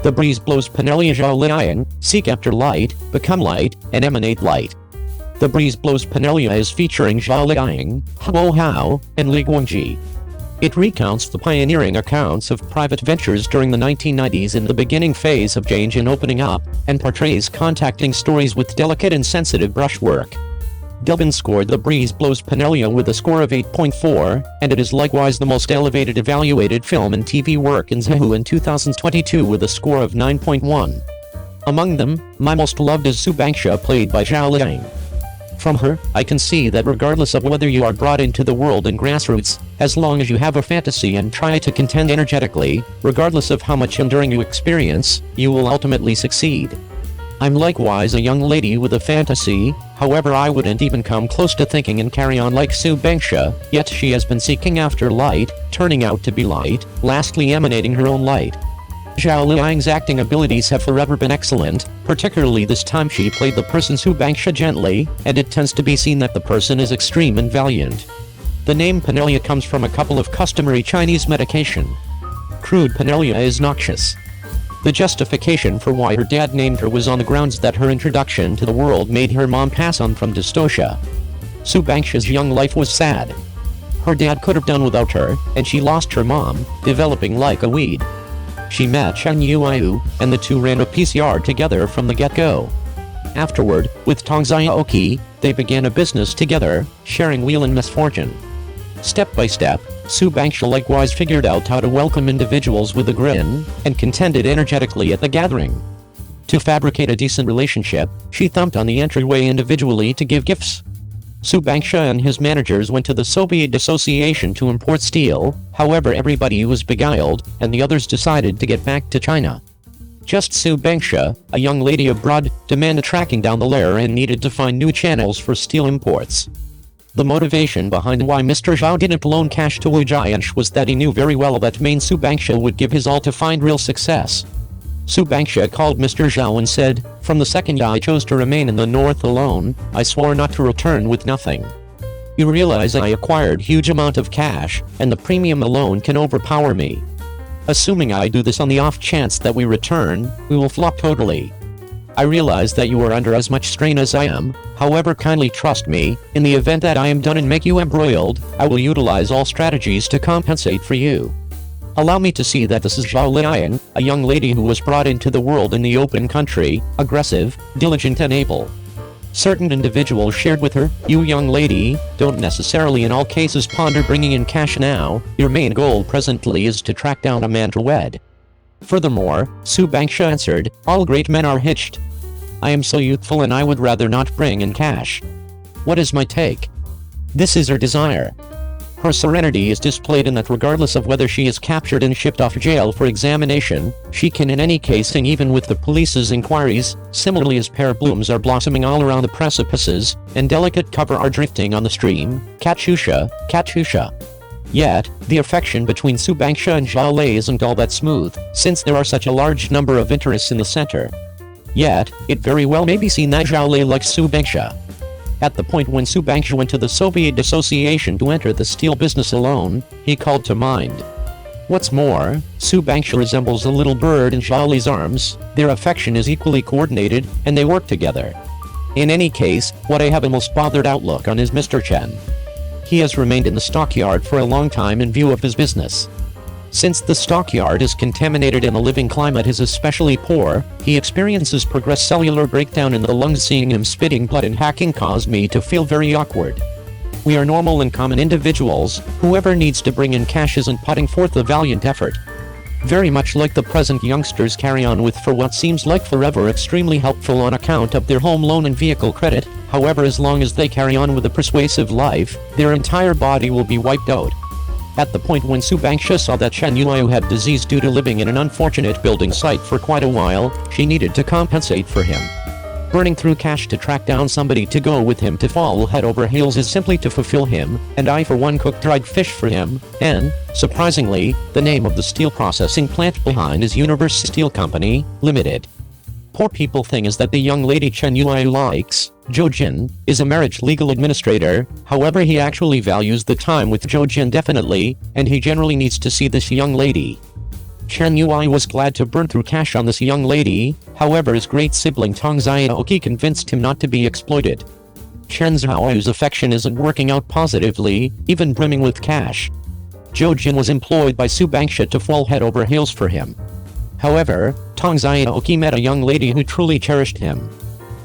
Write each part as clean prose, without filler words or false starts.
The breeze blows Penelia Zhao Liying, seek after light, become light, and emanate light. The breeze blows Penelia is featuring Zhao Liying, Huo Hao, and Li Guangji. It recounts the pioneering accounts of private ventures during the 1990s in the beginning phase of change and opening up, and portrays contacting stories with delicate and sensitive brushwork. Delbin scored The Breeze Blows Penelia with a score of 8.4, and it is likewise the most elevated evaluated film and TV work in Zhihu in 2022 with a score of 9.1. Among them, my most loved is Su Bangsha, played by Zhao Liying. From her, I can see that regardless of whether you are brought into the world in grassroots, as long as you have a fantasy and try to contend energetically, regardless of how much enduring you experience, you will ultimately succeed. I'm likewise a young lady with a fantasy, however I wouldn't even come close to thinking and carry on like Su Bangsha, yet she has been seeking after light, turning out to be light, lastly emanating her own light. Zhao Liying's acting abilities have forever been excellent, particularly this time she played the person Su Bangsha gently, and it tends to be seen that the person is extreme and valiant. The name Penelia comes from a couple of customary Chinese medication. Crude Penelia is noxious. The justification for why her dad named her was on the grounds that her introduction to the world made her mom pass on from dystocia. Su Bangsha's young life was sad. Her dad could have done without her, and she lost her mom, developing like a weed. She met Chen Yuiu, and the two ran a PCR together from the get-go. Afterward, with Tong Xiaoqi, they began a business together, sharing wheel and misfortune. Step by step, Su Bangsha likewise figured out how to welcome individuals with a grin, and contended energetically at the gathering. To fabricate a decent relationship, she thumped on the entryway individually to give gifts. Su Bangsha and his managers went to the Soviet Association to import steel, however everybody was beguiled, and the others decided to get back to China. Just Su Bangsha, a young lady abroad, demanded tracking down the layer and needed to find new channels for steel imports. The motivation behind why Mr. Zhao didn't loan cash to Wu Jiansh was that he knew very well that main Su Bangsha would give his all to find real success. Su Bangsha called Mr. Zhao and said, "From the second I chose to remain in the north alone, I swore not to return with nothing. You realize I acquired huge amount of cash, and the premium alone can overpower me. Assuming I do this on the off chance that we return, we will flop totally. I realize that you are under as much strain as I am, however kindly trust me, in the event that I am done and make you embroiled, I will utilize all strategies to compensate for you. Allow me to see that this is Zhao Liying, a young lady who was brought into the world in the open country, aggressive, diligent and able. Certain individuals shared with her, you young lady, don't necessarily in all cases ponder bringing in cash now, your main goal presently is to track down a man to wed." Furthermore, Su Bangsha answered, "All great men are hitched. I am so youthful and I would rather not bring in cash. What is my take? This is her desire." Her serenity is displayed in that regardless of whether she is captured and shipped off jail for examination, she can in any case sing even with the police's inquiries, similarly as pear blooms are blossoming all around the precipices, and delicate cover are drifting on the stream, Katyusha, Katyusha. Yet, the affection between Su Bangsha and Zhao Lei isn't all that smooth, since there are such a large number of interests in the center. Yet, it very well may be seen that Zhao Lei likes Su Bangsha. At the point when Su Bangsha went to the Soviet Association to enter the steel business alone, he called to mind. What's more, Su Bangsha resembles a little bird in Zhao Lei's arms, their affection is equally coordinated, and they work together. In any case, what I have a most bothered outlook on is Mr. Chen. He has remained in the stockyard for a long time in view of his business. Since the stockyard is contaminated and the living climate is especially poor, he experiences progressed cellular breakdown in the lungs. Seeing him spitting blood and hacking caused me to feel very awkward. We are normal and common individuals, whoever needs to bring in cash isn't putting forth a valiant effort. Very much like the present youngsters carry on with for what seems like forever extremely helpful on account of their home loan and vehicle credit, however as long as they carry on with a persuasive life, their entire body will be wiped out. At the point when Su Bangsha saw that Chen Yuiu had disease due to living in an unfortunate building site for quite a while, she needed to compensate for him. Burning through cash to track down somebody to go with him to fall head over heels is simply to fulfill him, and I for one cooked dried fish for him, and, surprisingly, the name of the steel processing plant behind is Universe Steel Company, Limited. Poor people thing is that the young lady Chen Yui likes, Zhou Jin, is a marriage legal administrator, however he actually values the time with Zhou Jin definitely, and he generally needs to see this young lady. Chen Yui was glad to burn through cash on this young lady, however his great sibling Tong Xiaoqi convinced him not to be exploited. Chen Zhaoyu's affection isn't working out positively, even brimming with cash. Zhou Jin was employed by Su Bangsha to fall head over heels for him. However, Tong Xiaoqi met a young lady who truly cherished him.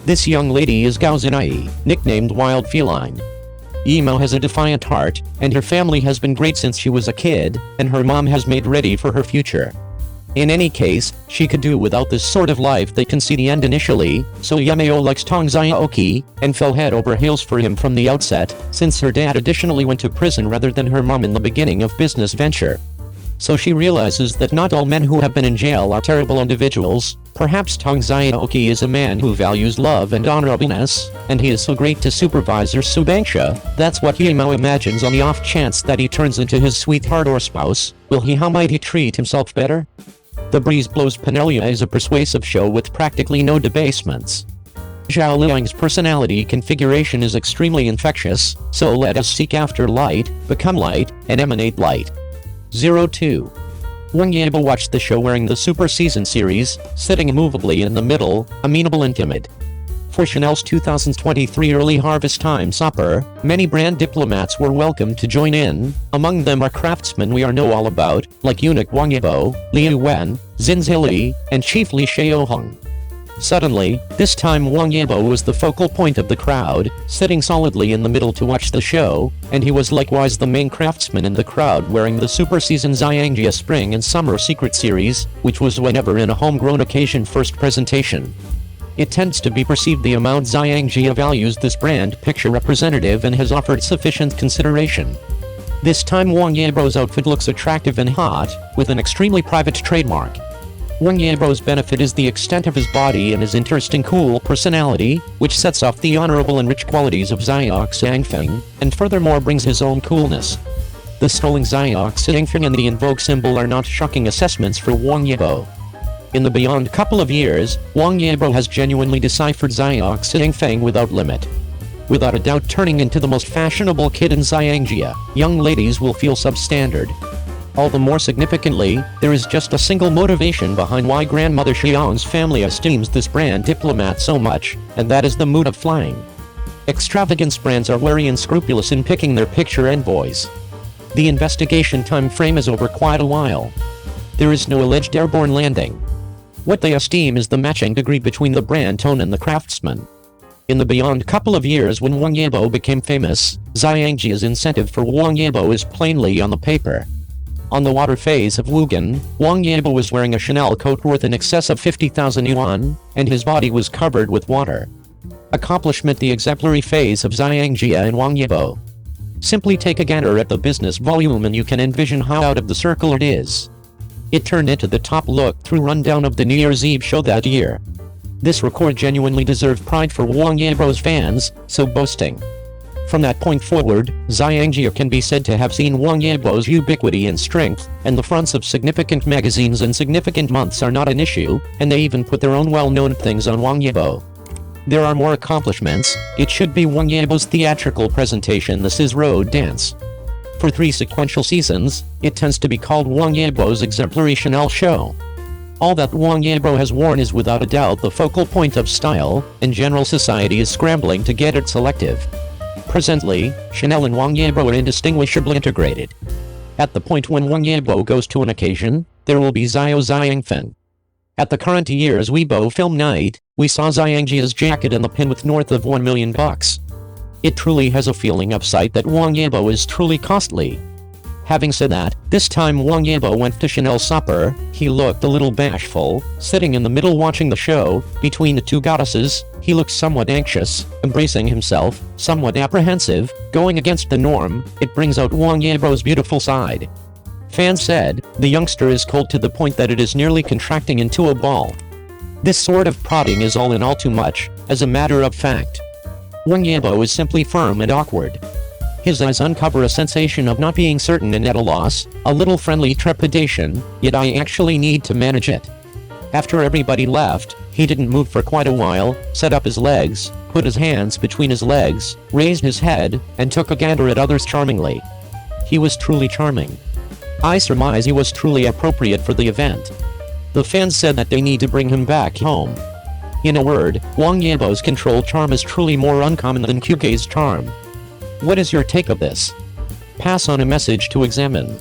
This young lady is Gao Zinai, nicknamed Wild Feline. Yimo has a defiant heart, and her family has been great since she was a kid, and her mom has made ready for her future. In any case, she could do without this sort of life that can see the end initially, so Yameo likes Tong Xiaoqi, and fell head over heels for him from the outset, since her dad additionally went to prison rather than her mom in the beginning of business venture. So she realizes that not all men who have been in jail are terrible individuals. Perhaps Tong Xiaoqi is a man who values love and honorableness, and he is so great to supervisor Su Bangsha. That's what Yimo imagines on the off chance that he turns into his sweetheart or spouse. How might he treat himself better? The Breeze Blows Penelope is a persuasive show with practically no debasements. Zhao Liying's personality configuration is extremely infectious, so let us seek after light, become light, and emanate light. 02. Wang Yibo watched the show wearing the Super Season series, sitting immovably in the middle, amenable and timid. For Chanel's 2023 early harvest time supper, many brand diplomats were welcome to join in. Among them are craftsmen we know all about, like eunuch Wang Yibo, Liu Wen, Xin Zili, and Chief Li Xiaohong. Suddenly, this time Wang Yibo was the focal point of the crowd, sitting solidly in the middle to watch the show, and he was likewise the main craftsman in the crowd wearing the Super Season Xiangjia Spring and Summer Secret Series, which was whenever in a homegrown occasion first presentation. It tends to be perceived the amount Xiangjia values this brand picture representative and has offered sufficient consideration. This time Wang Yibo's outfit looks attractive and hot, with an extremely private trademark. Wang Yibo's benefit is the extent of his body and his interesting cool personality, which sets off the honorable and rich qualities of Xiao Xiangfeng, and furthermore brings his own coolness. The strolling Xiao Xiangfeng and the invoke symbol are not shocking assessments for Wang Yibo. In the beyond couple of years, Wang Yibo has genuinely deciphered Xiao Xiangfeng without limit. Without a doubt turning into the most fashionable kid in Xiangjia, young ladies will feel substandard. All the more significantly, there is just a single motivation behind why grandmother Xiang's family esteems this brand diplomat so much, and that is the mood of flying. Extravagance brands are wary and scrupulous in picking their picture envoys. The investigation time frame is over quite a while. There is no alleged airborne landing. What they esteem is the matching degree between the brand tone and the craftsman. In the beyond couple of years when Wang Yibo became famous, Xiangjia's incentive for Wang Yibo is plainly on the paper. On the water phase of Wugan, Wang Yibo was wearing a Chanel coat worth in excess of 50,000 yuan, and his body was covered with water. Accomplishment the exemplary phase of Xiangjia and Wang Yibo. Simply take a gander at the business volume and you can envision how out of the circle it is. It turned into the top look-through rundown of the New Year's Eve show that year. This record genuinely deserved pride for Wang Yibo's fans, so boasting. From that point forward, Xiangjia can be said to have seen Wang Yibo's ubiquity and strength, and the fronts of significant magazines and significant months are not an issue, and they even put their own well-known things on Wang Yibo. There are more accomplishments. It should be Wang Yibo's theatrical presentation The Sis Road Dance. For 3 sequential seasons, it tends to be called Wang Yibo's exemplary Chanel show. All that Wang Yibo has worn is without a doubt the focal point of style, and general society is scrambling to get it selective. Presently, Chanel and Wang Yibo are indistinguishably integrated. At the point when Wang Yibo goes to an occasion, there will be Xiao Xiangfeng. At the current year's Weibo film night, we saw Xiangjia's jacket and the pin with north of $1 million. It truly has a feeling of sight that Wang Yibo is truly costly. Having said that, this time Wang Yibo went to Chanel's supper. He looked a little bashful, sitting in the middle watching the show, between the two goddesses. He looked somewhat anxious, embracing himself, somewhat apprehensive, going against the norm. It brings out Wang Yibo's beautiful side. Fans said, the youngster is cold to the point that it is nearly contracting into a ball. This sort of prodding is all in all too much, as a matter of fact. Wang Yibo is simply firm and awkward. His eyes uncover a sensation of not being certain and at a loss, a little friendly trepidation, yet I actually need to manage it. After everybody left, he didn't move for quite a while, set up his legs, put his hands between his legs, raised his head, and took a gander at others charmingly. He was truly charming. I surmise he was truly appropriate for the event. The fans said that they need to bring him back home. In a word, Wang Yibo's control charm is truly more uncommon than Qge's charm. What is your take of this? Pass on a message to examine.